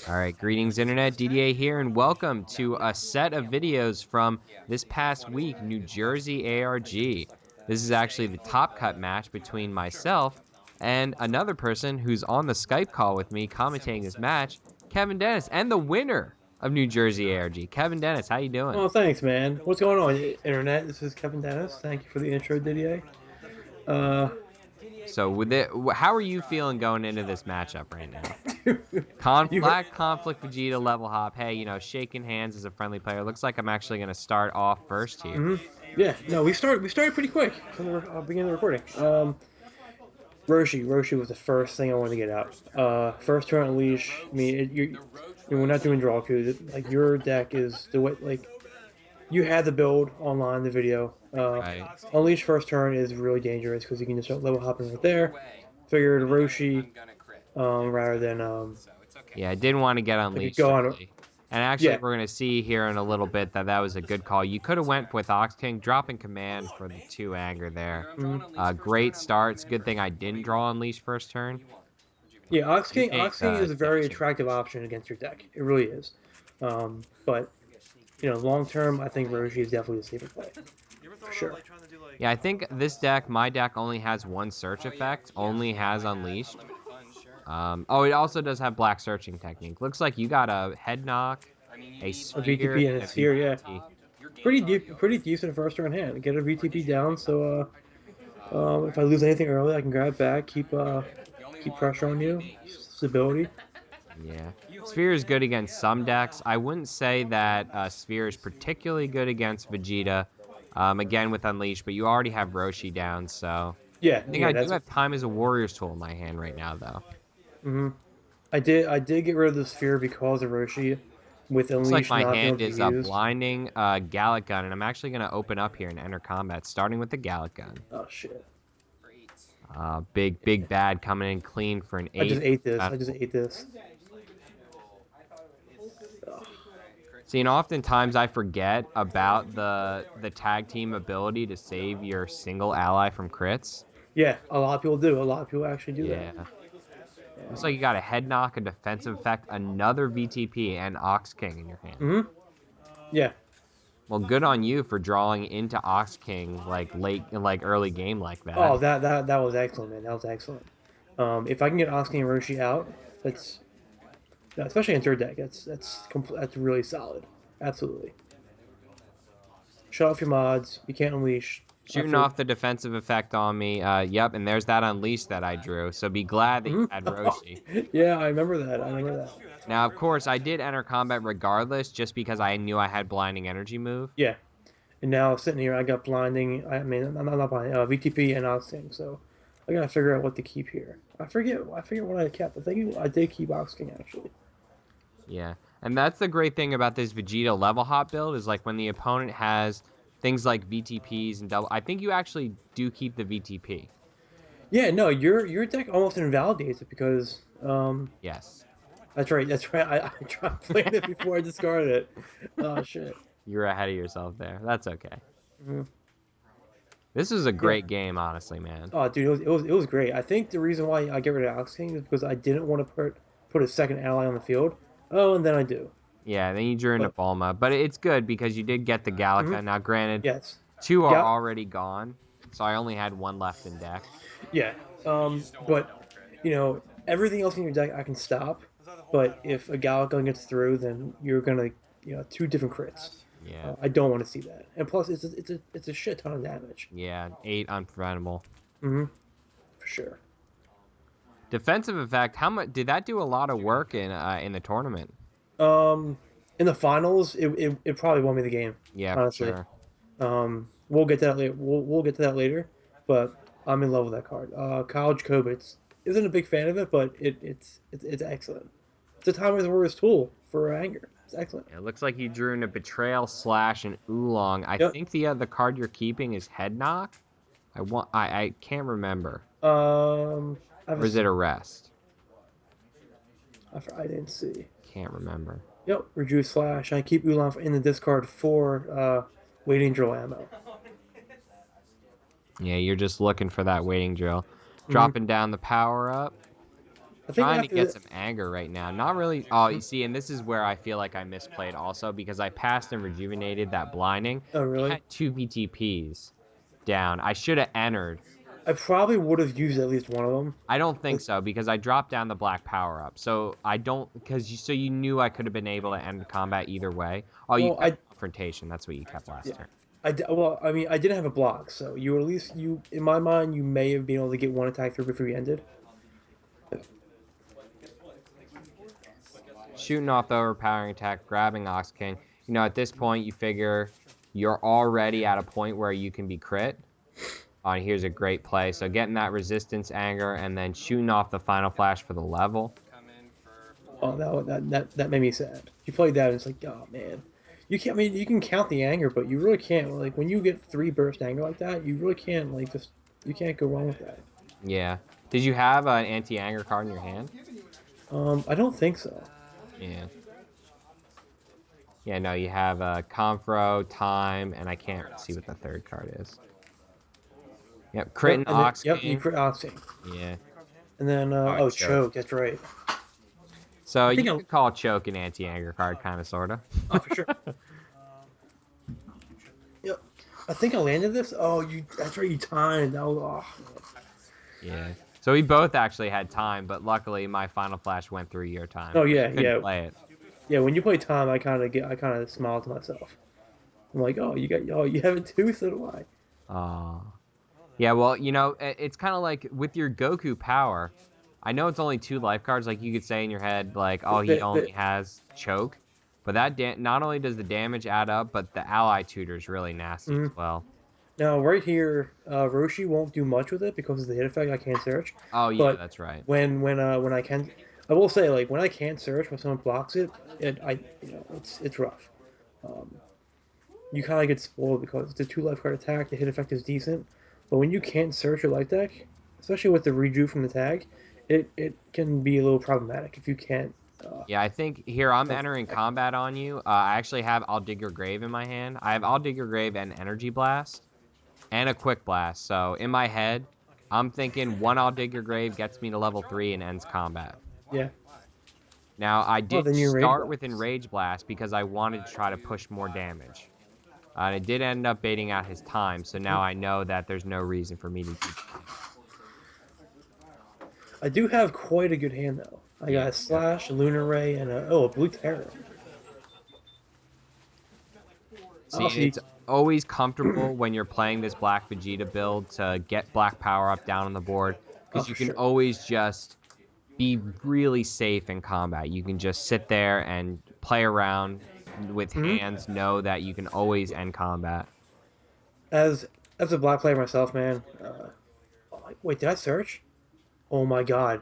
All right, greetings Internet, Didier here, and welcome to a set of videos from this past week, New Jersey ARG. This is actually the top cut match between myself and another person who's on the Skype call with me commentating this match, Kevin Dennis, and the winner of New Jersey ARG. Kevin Dennis, how you doing? Oh, thanks, man. What's going on, Internet? This is Kevin Dennis. Thank you for the intro, Didier. Uh, So how are you feeling going into this matchup right now? you heard, Conflict Vegeta level hop. Hey, shaking hands as a friendly player. Looks like I'm actually going to start off first here. Yeah, no, we started pretty quick from the beginning of the recording. Roshi was the first thing I wanted to get out. First turn unleash. I mean, we're not doing draw coup. Like your deck is the way. Like you had the build online, the video. Right. Unleash first turn is really dangerous because you can just start level hopping right there. Figured Roshi, rather than Yeah, I didn't want to get unleashed go on. early. And actually, Yeah. we're going to see here in a little bit that was a good call. You could have went with Ox King, dropping command for the 2 anger there. Great starts. Good thing I didn't draw unleash first turn. Yeah, Ox King is a very attractive option against your deck. It really is. But long term, I think Roshi is definitely a safer play for sure. Yeah, I think this deck, my deck, only has one search effect. Only has unleashed. Oh, it also does have black searching technique. Looks like you got a head knock, a sphere, VTP and a sphere, yeah. VTP. Pretty decent first turn hand. Get a VTP down, so if I lose anything early, I can grab back, keep pressure on you, stability. Yeah, Sphere is good against some decks. I wouldn't say that Sphere is particularly good against Vegeta. Again with Unleash, but you already have Roshi down, so Yeah, I think I do have Time as a Warrior's Tool in my hand right now, though. I did get rid of the sphere because of Roshi, with Looks like Unleash my not being hand able is to use. blinding Gallic Gun, and I'm actually going to open up here and enter combat, starting with the Gallic Gun. Oh shit! Big bad coming in clean for an 8. I just ate this. See, and oftentimes I forget about the tag team ability to save your single ally from crits. Yeah, a lot of people do. A lot of people actually do that. Yeah. Looks like you got a head knock, a defensive effect, another VTP, and Ox King in your hand. Yeah. Well, good on you for drawing into Ox King early game like that. Oh, that was excellent, man. That was excellent. If I can get Ox King and Roshi out, especially in third deck, that's really solid. Absolutely. Shut off your mods. You can't unleash. Shooting off the defensive effect on me. Yep, and there's that unleash that I drew. So be glad that you had Roshi. Yeah, I remember that. Now, of course, I did enter combat regardless, just because I knew I had blinding energy move. Yeah, and now sitting here, I got blinding. I mean, I'm not blinding. VTP and Ox King. So I gotta figure out what to keep here. I forget what I kept. I think I did keep Ox King actually. Yeah, and that's the great thing about this Vegeta level hop build is like when the opponent has things like VTPs and double. I think you actually do keep the VTP. Yeah, no, your deck almost invalidates it because Yes. That's right. I tried playing it before I discarded it. Oh shit. You're ahead of yourself there. That's okay. This is a great game, honestly, man. Oh, dude, it was great. I think the reason why I get rid of Ox King is because I didn't want to put a second ally on the field. Oh, and then I do. Yeah, then you drew into Bulma, but it's good because you did get the Gallica. Now, granted, yes, 2 are already gone, so I only had 1 left in deck. Yeah, but everything else in your deck I can stop. But if a Gallica gets through, then you're gonna 2 different crits. Yeah. I don't want to see that. And plus, it's a shit ton of damage. Yeah, 8 unpreventable. For sure. Defensive effect. How much did that do? A lot of work in the tournament. In the finals, it probably won me the game. Yeah, honestly. for sure. We'll get to that later. We'll get to that later. But I'm in love with that card. Kyle Jacobitz isn't a big fan of it, but it's excellent. It's a Time as a Warrior's Tool for anger. It's excellent. It looks like you drew into Betrayal, Slash, and Oolong. I think the card you're keeping is Head Knock. I can't remember. Or is it Arrest? I didn't see. Can't remember. Yep, reduce Slash. I keep Oolong in the discard for waiting drill ammo. Yeah, you're just looking for that waiting drill. Dropping down the power up. I think Trying to after get the. some anger right now. Not really. Oh, you see, and this is where I feel like I misplayed also because I passed and rejuvenated that blinding. Oh He really? had 2 VTPs down. I should have entered. I probably would have used at least one of them. I don't think so because I dropped down the black power up. So I don't because you knew I could have been able to end combat either way. Oh, you Well, kept confrontation. That's what you kept last yeah, turn. well, I mean, I didn't have a block, so you at least in my mind, you may have been able to get one attack through before you ended. Shooting off the overpowering attack, grabbing Ox King. You know, at this point, you figure you're already at a point where you can be crit. And here's a great play. So getting that resistance anger and then shooting off the final flash for the level. Oh, that made me sad. You played that, and it's like, oh man, you can't. I mean, you can count the anger, but you really can't. Like when you get 3 burst anger like that, you really can't. Like just you can't go wrong with that. Yeah. Did you have an anti-anger card in your hand? I don't think so. Yeah. Yeah, no, you have Confro, Time, and I can't see what the third card is. Yep, Crit and Ox Yep, you King. crit Oxing. Yeah. And then Oh, choke. That's right. So you could call Choke an anti-anger card, kind of, sort of. Oh, for sure. Yep. I think I landed this. Oh, that's right. You timed. That was off. Yeah. So we both actually had time, but luckily my final flash went through your time. Oh yeah, Couldn't play it. Yeah, when you play time, I kind of smile to myself. I'm like, oh, you have it too, so do I. Yeah, well, you know, it's kind of like with your Goku power. I know it's only 2 life cards, like you could say in your head, like, oh, he only has Choke. But that not only does the damage add up, but the ally tutor is really nasty as well. Now, right here, Roshi won't do much with it because of the hit effect. I can't search. Oh yeah, but that's right. When I can, I will say like when I can't search when someone blocks it, it's rough. You kind of get spoiled because it's a 2 life card attack. The hit effect is decent, but when you can't search your life deck, especially with the redo from the tag, it can be a little problematic if you can't. Yeah, I think here I'm entering combat on you. I actually have I'll Dig Your Grave in my hand. I have I'll Dig Your Grave and Energy Blast and a Quick Blast. So in my head, I'm thinking 1 I'll Dig Your Grave gets me to level 3 and ends combat. Yeah. Now I did then start with Enrage Blast because I wanted to try to push more damage. And it did end up baiting out his time, so now I know that there's no reason for me to do that. I do have quite a good hand though. I got a Slash, a Lunar Ray, and a Blue Terror. See, it's always comfortable when you're playing this Black Vegeta build to get Black Power Up down on the board, because you can always just be really safe in combat. You can just sit there and play around with hands, know that you can always end combat. As a black player myself, man. Wait, did I search? Oh my god.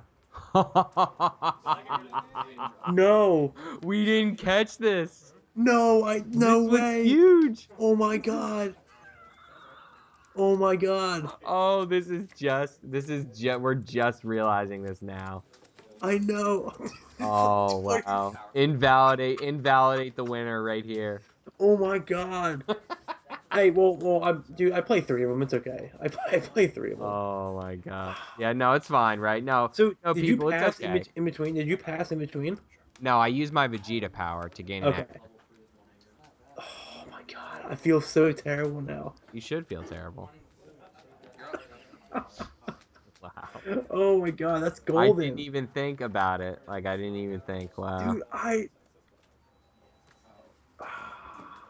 No. We didn't catch this. No, no this way. Was huge. Oh my god. Oh my god. Oh, we're just realizing this now. I know. Oh, wow. Invalidate the winner right here. Oh my god. Hey, well, I play 3 of them. It's okay. I play 3 of them. Oh my god. Yeah, no, it's fine, right? No. So no, did people, you pass it's okay. in between? Did you pass in between? No, I used my Vegeta power to gain an Okay. Oh my god, I feel so terrible now. You should feel terrible. Wow. Oh my god, that's golden. I didn't even think about it. Like, I didn't even think. Wow. Dude,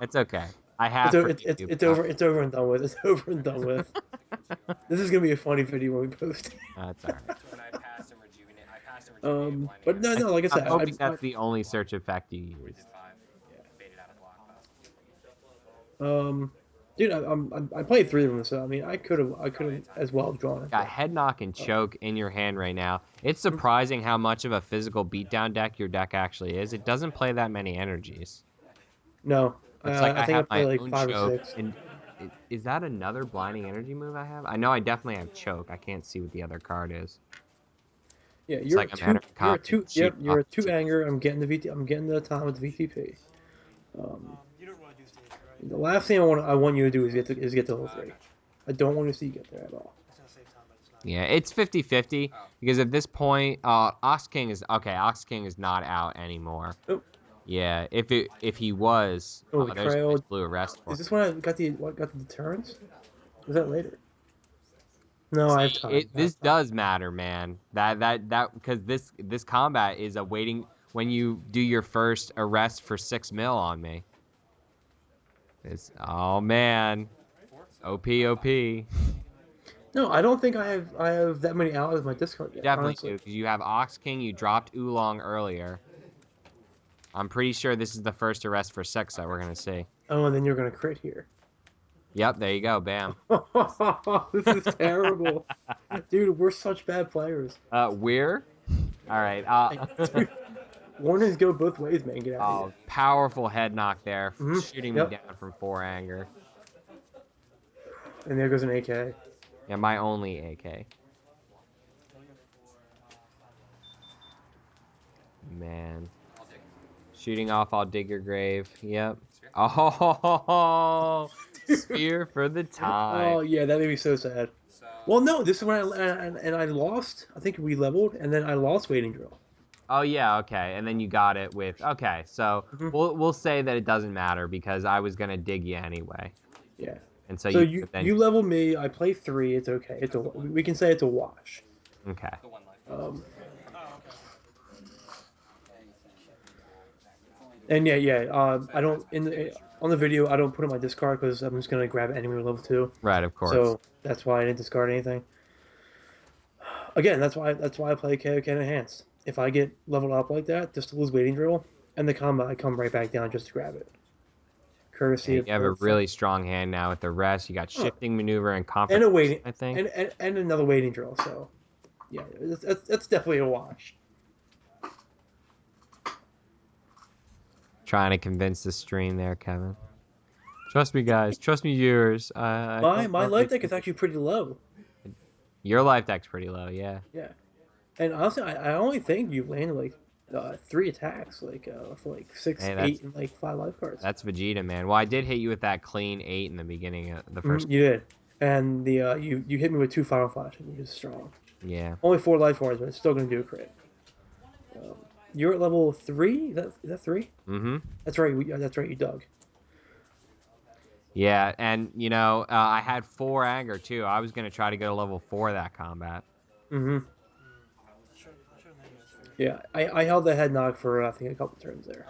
It's okay. I have. It's over. It's over and done with. It's over and done with. This is gonna be a funny video when we post it. That's alright. But no, like I said, I'm hoping that's the only search effect you use. Dude, I played 3 of them, so I mean, I could have as well drawn it. Got Head Knock and Choke in your hand right now. It's surprising how much of a physical beatdown deck your deck actually is. It doesn't play that many energies. No, it's like I think I my play like own 5 or Choke. 6. And is that another blinding energy move I have? I know I definitely have Choke. I can't see what the other card is. Yeah, you're a 2. Yep, you're a 2 anger. I'm getting the time with the VTP. The last thing I want you to do is get to level 3. I don't want to see you get there at all. Yeah, it's 50-50 because at this point, Ox King is okay. Ox King is not out anymore. Oh, Yeah, if he was, oh, oh, there's a nice betrayal. blue arrest for Is him. this when I got the deterrence? Was that later? No, I have See, time. I have this time. does matter, man. That because this combat is a waiting when you do your first arrest for 6 mil on me. It's oh man, OP. No, I don't think I have that many allies in my discard You yet. definitely Honestly. do because you have Ox King. You dropped Oolong earlier. I'm pretty sure this is the first arrest for 6 that we're gonna see. Oh, and then you're gonna crit here. Yep, there you go. Bam. This is terrible, dude. We're such bad players. We're all right. Dude, warnings go both ways, man. Get out of here. Oh, powerful head knock there, shooting me Yep. down from 4 anger. And there goes an AK. Yeah, my only AK. Man. Shooting off, I'll dig your grave. Yep. Oh, spear for the time. Oh yeah, that made me so sad. Well, no, this is when I lost. I think we leveled, and then I lost waiting drill. Oh yeah, okay. And then you got it with okay. So we'll say that it doesn't matter because I was gonna dig you anyway. Yeah. And so So you then you level me. I play 3. It's okay. We can say it's a wash. okay. Um, and yeah. I don't on the video. I don't put in my discard because I'm just gonna grab enemy with level 2. Right, of course. So that's why I didn't discard anything. Again, that's why I play KOK enhanced. If I get leveled up like that, just to lose waiting drill and the combat, I come right back down just to grab it. Courtesy Yeah, of you have a really strong hand now with the rest. You got shifting maneuver and confidence. and a waiting, I think. and another waiting drill. So yeah, that's definitely a wash. Trying to convince the stream there, Kevin. Trust me, guys. Trust me, viewers. My life deck is actually pretty low. Your life deck's pretty low, yeah. Yeah, and honestly, I only think you landed like 3 attacks, like for like 6, Hey, 8, and like 5 life cards. That's Vegeta, man. Well, I did hit you with that clean 8 in the beginning of the first. You did, and the you hit me with 2 final flashes, which is strong. Yeah. Only 4 life cards, but it's still gonna do a crit. You're at level 3. Is that 3? Mm-hmm. That's right. That's right. You dug. Yeah, and you know, I had 4 anger too. I was gonna try to go to level 4 that combat. Mm-hmm. Yeah, I held the head knock for I think a couple turns there.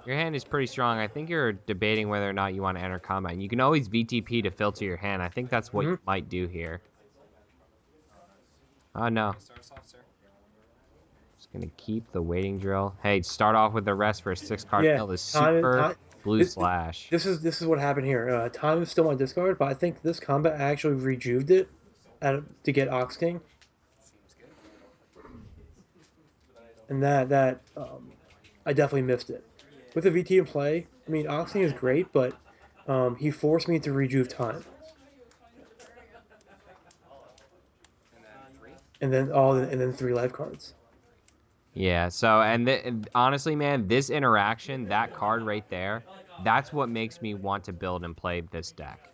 Your hand is pretty strong. I think you're debating whether or not you want to enter combat. And you can always VTP to filter your hand. I think that's what you might do here. Oh no. Just gonna keep the waiting drill. Hey, start off with the rest for a 6-card Yeah, kill. The super blue slash. This is what happened here. Time is still my discard, but I think this combat actually rejuvened it to get Ox King. And that I definitely missed it. With the VT in play, I mean Ox King is great, but he forced me to rejuve time. And then 3 life cards. Yeah, so, and honestly, man, this interaction, that card right there, that's what makes me want to build and play this deck.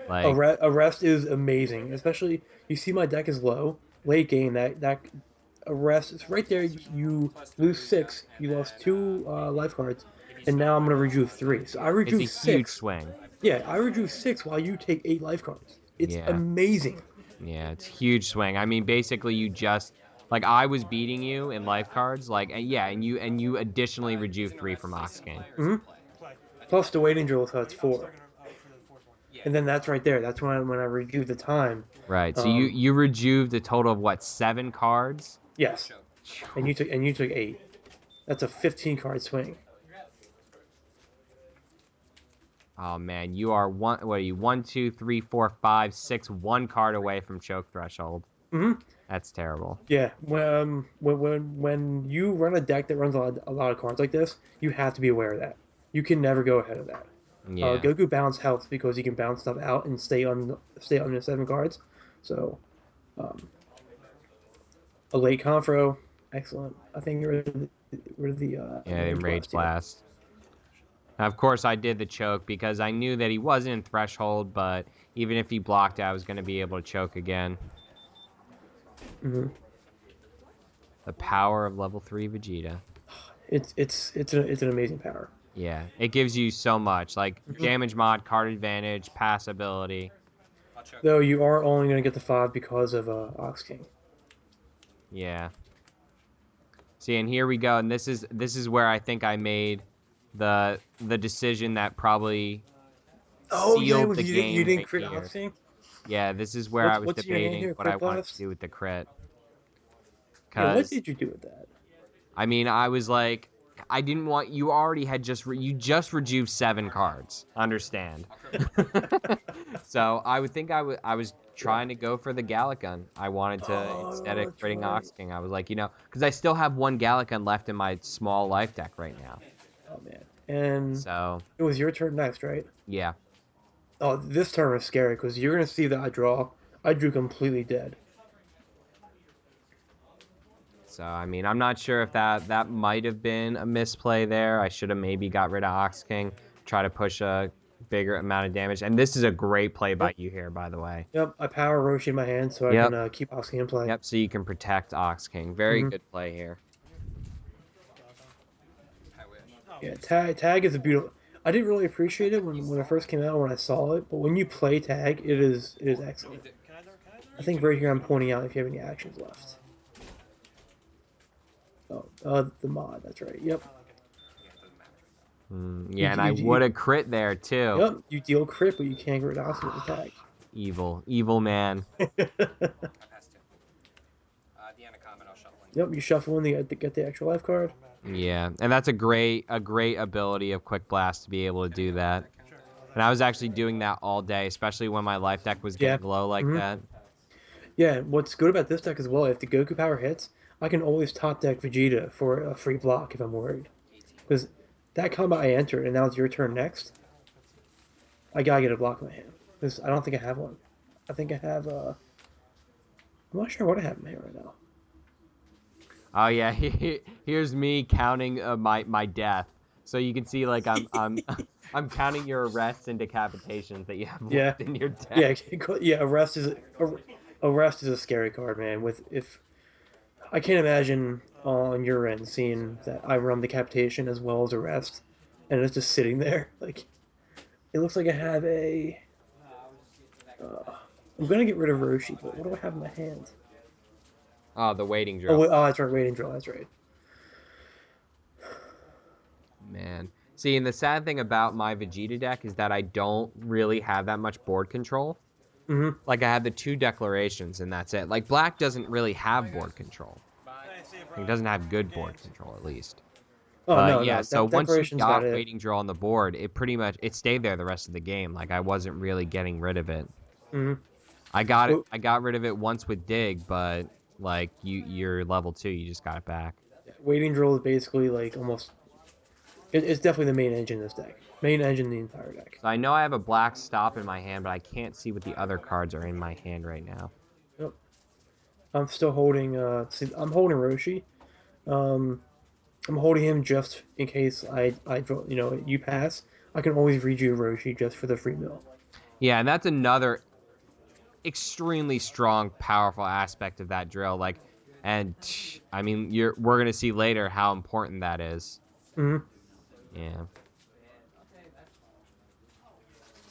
Like, Arrest is amazing, especially, you see my deck is low. Late game, that Arrest is right there. You lose 6, you lost 2 life cards, and now I'm going to rejuve 3. So I rejuve 6. It's a huge swing. Yeah, I rejuve 6 while you take 8 life cards. It's amazing. Yeah, it's a huge swing. I mean, basically, you just... Like, I was beating you in life cards, like, and yeah, and you additionally rejuve 3 from Ox King. Plus the waiting drill, so it's 4. And then that's right there. That's when I rejuve the time. Right. So you rejuved a total of what, 7 cards? Yes. And you took 8. That's a 15-card swing. Oh man, you are what are you? 1, 2, 3, 4, 5, 6, 1 card away from choke threshold. That's terrible. Yeah, when you run a deck that runs a lot of cards like this, you have to be aware of that. You can never go ahead of that. Yeah. Goku bounce health because he can bounce stuff out and stay under 7 cards. So, a late confro, excellent. I think you're the Rage Blast. Now, of course, I did the choke because I knew that he wasn't in threshold, but even if he blocked, I was going to be able to choke again. Hmm. The power of level 3 Vegeta. It's an amazing power. Yeah, it gives you so much, like Hmm. damage mod, card advantage, pass ability. Though you are only going to get the 5 because of Ox King. Yeah. See, and here we go, and this is where I think I made the decision that probably Oh yeah, sealed was the you game didn't right crit here. Ox King? Yeah, this is where I was What's in your hand debating here? what I Crit wanted to Blast? do with the crit. Yeah, what Because, did you do with that? I mean, I was like, I didn't want, you already had you just rejuve 7 cards. Understand. So I would think I was Yeah. trying to go for the Gallic-Gun. I wanted to, instead Oh, of that's critting right. Ox King, I was like, because I still have 1 Gallic-Gun left in my small life deck right now. Oh man. And So, it was your turn next, right? yeah. Oh, this turn is scary because you're gonna see that I draw. I drew completely dead. So, I mean, I'm not sure if that might have been a misplay there. I should have maybe got rid of Ox King, try to push a bigger amount of damage. And this is a great play by Yep. you here, by the way. Yep. I power Roshi in my hand so I can Yep. keep Oxy in play. Yep, so you can protect Ox King. Very Hmm. good play here. Yeah. Tag is a beautiful. I didn't really appreciate it when it first came out when I saw it, but when you play tag, it is excellent. I think right here I'm pointing out if you have any actions left. Oh, the mod. That's right. Yep. Yeah, and I would have crit there, too. Yep. You deal crit, but you can't get rid of Oxy with the tag. Evil. Evil man. Yep. You shuffle in the get the extra life card. Yeah, and that's a great ability of Quick Blast to be able to do that. And I was actually doing that all day, especially when my life deck was Yeah. getting low like Hmm. that. Yeah, what's good about this deck as well, if the Goku power hits, I can always top deck Vegeta for a free block if I'm worried. Because that combat I entered, and now it's your turn next, I gotta get a block in my hand. Because I don't think I have one. I think I have, I'm not sure what I have in my hand right now. Oh yeah, here's me counting my death. So you can see like I'm I'm counting your arrests and decapitations that you have Yeah. left in your deck. Yeah, yeah, Arrest is a scary card, man. With if I can't imagine on your end seeing that I run Decapitation as well as Arrest, and it's just sitting there. Like, it looks like I have a. Uh, I'm gonna get rid of Roshi, but what do I have in my hand? Oh, the waiting Oh, drill. wait, oh, that's right, Waiting Drill. That's right. Man. See, and the sad thing about my Vegeta deck is that I don't really have that much board control. Mm-hmm. Like I have the 2 declarations and that's it. Like Black doesn't really have board control. He doesn't have good board control at least. Oh But no, yeah, no, so that once you Declaration's about got it. waiting drill on the board, it pretty much it stayed there the rest of the game. Like I wasn't really getting rid of it. Mm-hmm. I got it. Oh, I got rid of it once with dig, but like you're level 2, you just got it back. yeah, Waiting Drill is basically like almost. It's definitely the main engine in this deck. Main engine in the entire deck. So I know I have a black stop in my hand, but I can't see what the other cards are in my hand right now. Yep. I'm still holding. See, I'm holding Roshi. Um, I'm holding him just in case I draw. You pass. I can always read you Roshi just for the free mill. Yeah, and that's another extremely strong, powerful aspect of that drill. Like, and I mean, we're gonna see later how important that is. Mm-hmm. Yeah.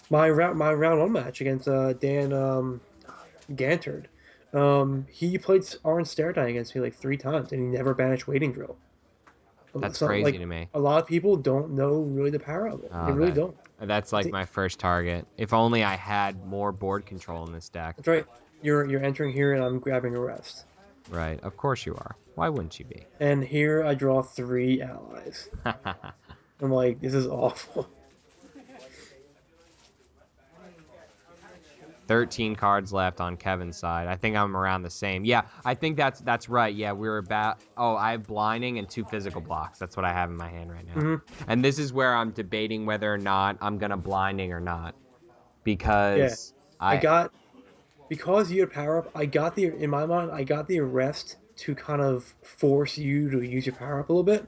My round one match against Dan Gantard. He played Orange Stare Die against me like 3 times, and he never banished Waiting Drill. That's So crazy like to me. a lot of people don't know really the power of it. They Oh, really don't. that's I like think my first target. If only I had more board control in this deck. that's right. You're entering here, and I'm grabbing a rest. Right, of course you are. Why wouldn't you be? And here I draw 3 allies. I'm like, this is awful. 13 cards left on Kevin's side. I think I'm around the same. Yeah, I think that's right. Yeah, we were about. Oh, I have blinding and 2 physical blocks. That's what I have in my hand right now. Mm-hmm. And this is where I'm debating whether or not I'm gonna blinding or not, Yeah, because I got because you had power up. I got the in my mind. I got the arrest to kind of force you to use your power up a little bit.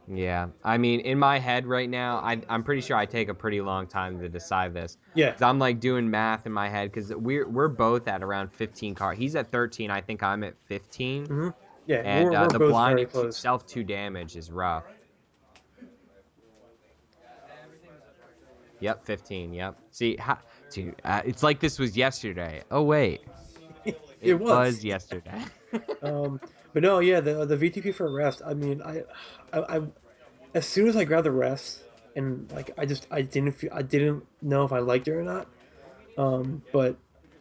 Yeah, I mean, in my head right now, I'm pretty sure I take a pretty long time to decide this. Yeah. 'Cause I'm like doing math in my head because we're both at around 15 cards. He's at 13. I think I'm at 15. Hmm. Yeah, And we're the both very blinding close. self 2 damage is rough. Yep, 15. Yep. See, dude, it's like this was yesterday. Oh wait, It it was. was yesterday. Um, but no, yeah, the VTP for rest. I mean, I as soon as I grabbed the rest, and like I didn't know if I liked it or not. But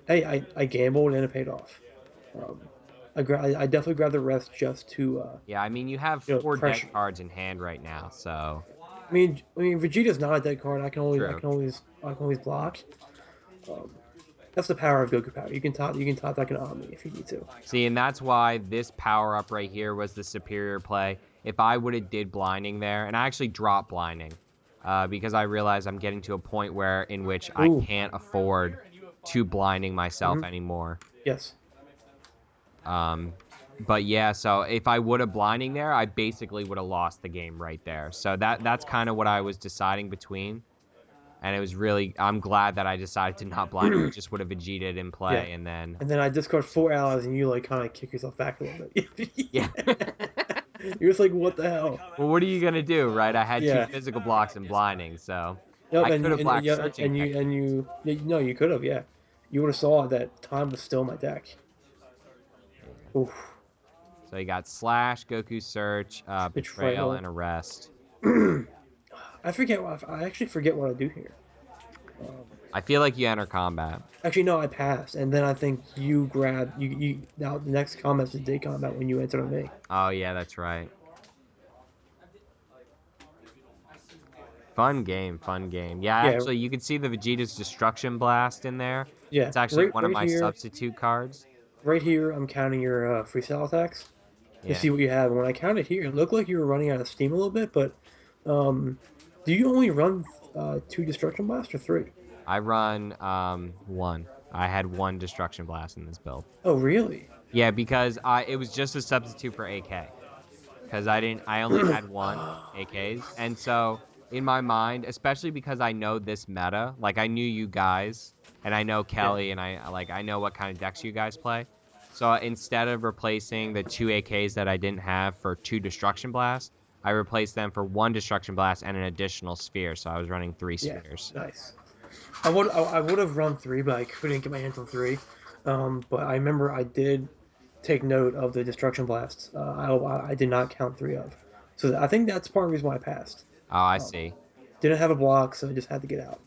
hey, I gambled and it paid off. Um, I definitely grabbed the rest just to Yeah, I mean, you have you know, 4 dead pressure. cards in hand right now, so I mean, Vegeta's not a dead card. true. I can always block. Um, that's the power of Goku power. You can top that an Omni if you need to. See, and that's why this power up right here was the superior play. If I would have did blinding there, and I actually dropped blinding, because I realized I'm getting to a point where in which I Ooh, can't afford to blinding myself mm-hmm. anymore. Yes. Um, but yeah, so if I would have blinding there, I basically would have lost the game right there. So that's kind of what I was deciding between. And it was really, I'm glad that I decided to not blind. I just would have Vegeta in Yeah. play, and then, And then I discard 4 allies, and you like kind of kick yourself back a little yeah. bit. You're just like, what the hell? Well, what are you gonna do, right? I had 2 Yeah. physical blocks and blinding, so Yep. I could have black Yeah, searching you yeah, no, you could have. Yeah, you would have saw that time was still in my deck. Oof. So you got Slash, Goku Search, Betrayal, Betrayal. and Arrest. I forget. I actually forget what I do here. Um, I feel like you enter combat. Actually, no, I passed, and then I think you grab you. Now the next combat is day combat when you enter on me. Oh yeah, that's right. Fun game, fun game. Yeah, Yeah, actually, you can see the Vegeta's Destruction Blast in there. yeah. It's actually one of Right my here, substitute cards. right here. I'm counting your freestyle attacks to Yeah. see what you have. And when I counted here, it looked like you were running out of steam a little bit. But do you only run 2 destruction blasts or 3? I run 1. I had 1 Destruction Blast in this build. Oh, really? Yeah, because it was just a substitute for AK. Because I only had 1 AKs. And so in my mind, especially because I know this meta, like I knew you guys and I know Yeah. Kelly and I know what kind of decks you guys play. So instead of replacing the 2 AKs that I didn't have for 2 Destruction Blasts, I replaced them for 1 Destruction Blast and an additional sphere. So I was running 3 Yeah. spheres. Nice. I would have run 3, but I couldn't get my hands on 3. But I remember I did take note of the destruction blasts. I did not count 3 of. So I think that's part of the reason why I passed. Oh, I Um, see. didn't have a block, so I just had to get out.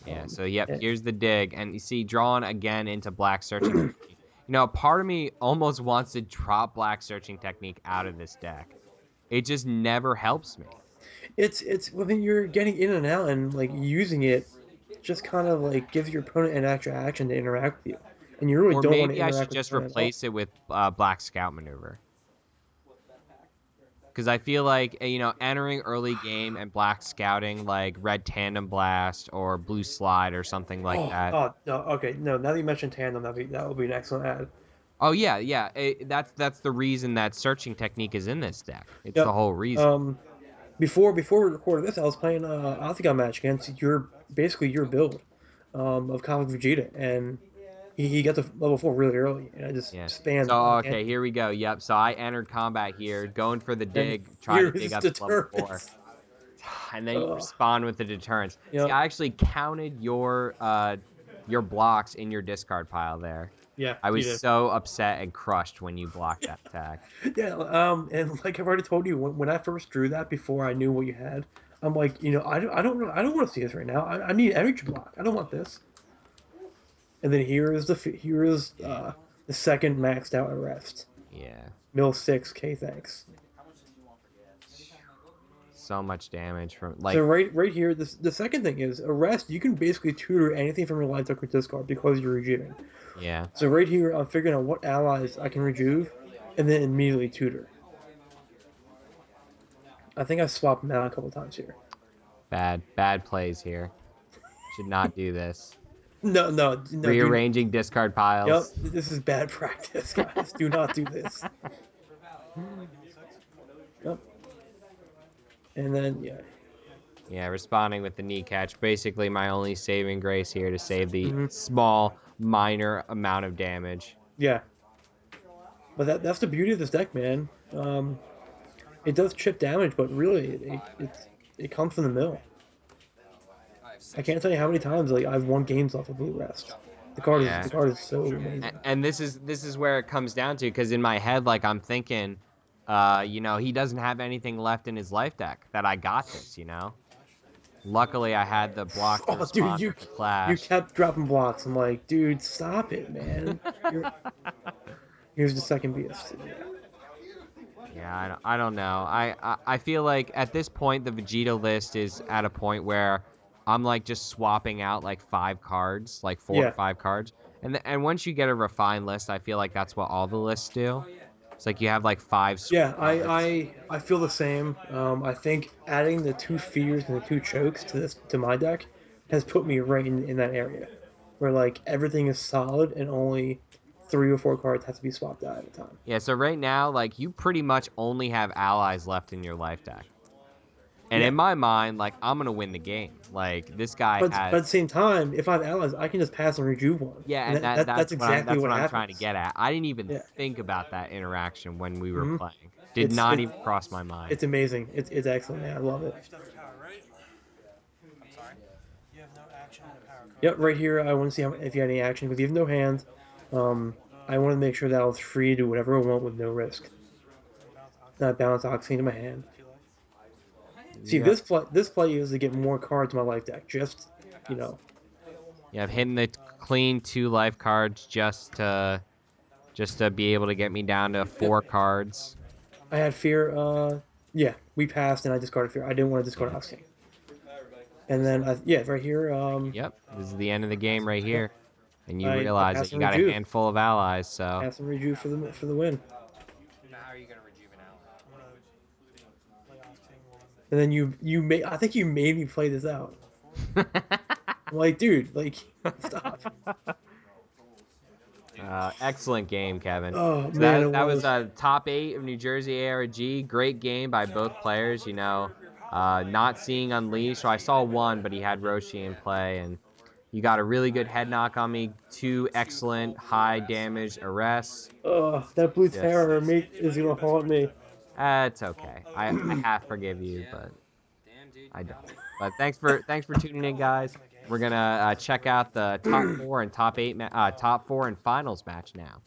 Yeah, so yep, And, here's the dig. And you see, drawn again into Black Searching Technique. You know, part of me almost wants to drop Black Searching Technique out of this deck. It just never helps me. it's when you're getting in and out and like using it, just kind of like gives your opponent an extra action to interact with you, and you really Or don't want to maybe I should interact with just your opponent at all. replace it with Black Scout Maneuver. Because I feel like, you know, entering early game and Black Scouting, like Red Tandem Blast or Blue Slide or something like Oh, that. oh no, okay, no. Now that you mentioned tandem, that would be an excellent ad. Oh, yeah, yeah. That's the reason that Searching Technique is in this deck. It's the Yep. whole reason. Before we recorded this, I was playing Octagon match against basically your build of Comic Vegeta, and he got to level 4 really early, and I just Yeah. spammed. So, okay, here we go. Yep. So I entered combat here, going for the And dig, try to dig here's up to level 4. deterrence. And then you respond with the deterrence. See, Yep. I actually counted your blocks in your discard pile there. Yeah, I you was did. so upset and crushed when you blocked that attack. Yeah, and like I've already told you, when I first drew that before I knew what you had, I'm like, I don't want to see this right now. I need energy block. I don't want this. And then here is the second maxed out arrest. Yeah. Mill 6K thanks. So much damage from So right here, the second thing is arrest. You can basically tutor anything from your light or discard because you're rejuvenating. yeah. So right here, I'm figuring out what allies I can rejuve, and then immediately tutor. I think I swapped them out a couple times here. Bad plays here. Should not do this. No. Rearranging discard piles. Yep, this is bad practice, guys. Do not do this. Yep. And then yeah. Yeah, responding with the knee catch. Basically, my only saving grace here to save the Hmm. small, minor amount of damage. Yeah. But that's the beauty of this deck, man. It does chip damage, but really, it comes from the mill. I can't tell you how many times like I've won games off of Blue Rest. The Yeah. card is so amazing. And this is where it comes down to, because in my head, like, I'm thinking, he doesn't have anything left in his life deck, that I got this. Luckily, I had the block to Oh, dude, respond with the you clash. kept dropping blocks. I'm like, dude, stop it, man. Here's the second beast. Yeah. Yeah, I don't know. I feel like at this point the Vegeta list is at a point where I'm like just swapping out like 5 cards, like 4 or 5 cards. And once you get a refined list, I feel like that's what all the lists do. It's like you have like 5 sweet Yeah, cards. I feel the same. I think adding the two fears and the two chokes to my deck has put me right in that area, where like everything is solid and only 3 or 4 cards have to be swapped out at a time. Yeah, so right now, like, you pretty much only have allies left in your life deck. And Yeah, in my mind, like, I'm gonna win the game. Like, this guy but has. at the same time, if I have allies, I can just pass and rejuve one, Yeah, and and that's exactly that's what what I'm trying to happens. get at. I didn't even Yeah. think about that interaction when we were Hmm. playing. Did It's not it, even cross my mind. it's amazing. It's excellent, man. I love it. Yep, right here. I want to see if you had any action because you have no hand. Um, I want to make sure that I was free to do whatever I want with no risk. Not balance Oxy into my hand. See, Yep. this play is to get more cards in my life deck. Just, you know, Yeah, I'm hitting the clean 2 life cards just to be able to get me down to yep. 4 cards. I had fear. Yeah, we passed, and I discarded fear. I didn't want to discard Yeah. Oxy. And then, yeah, right here. Yep. This is the end of the game right Yep. here. And you I realize pass that you and got a rejuve. handful of allies, so. Pass and rejuve for the win. And then you made. I think you made me play this out. I'm like, dude, like, stop. Excellent game, Kevin. Oh So man, that it that was was. top 8 of New Jersey ARG. Great game by both players. Not seeing Unleashed. So I saw one, but he had Roshi in play, and you got a really good head knock on me. 2 excellent high damage arrests. That blue Just, terror mate is gonna haunt me. it's okay. I half forgive you, but I don't. But thanks for tuning in, guys. We're gonna check out the top 4 and top 4 and finals match now.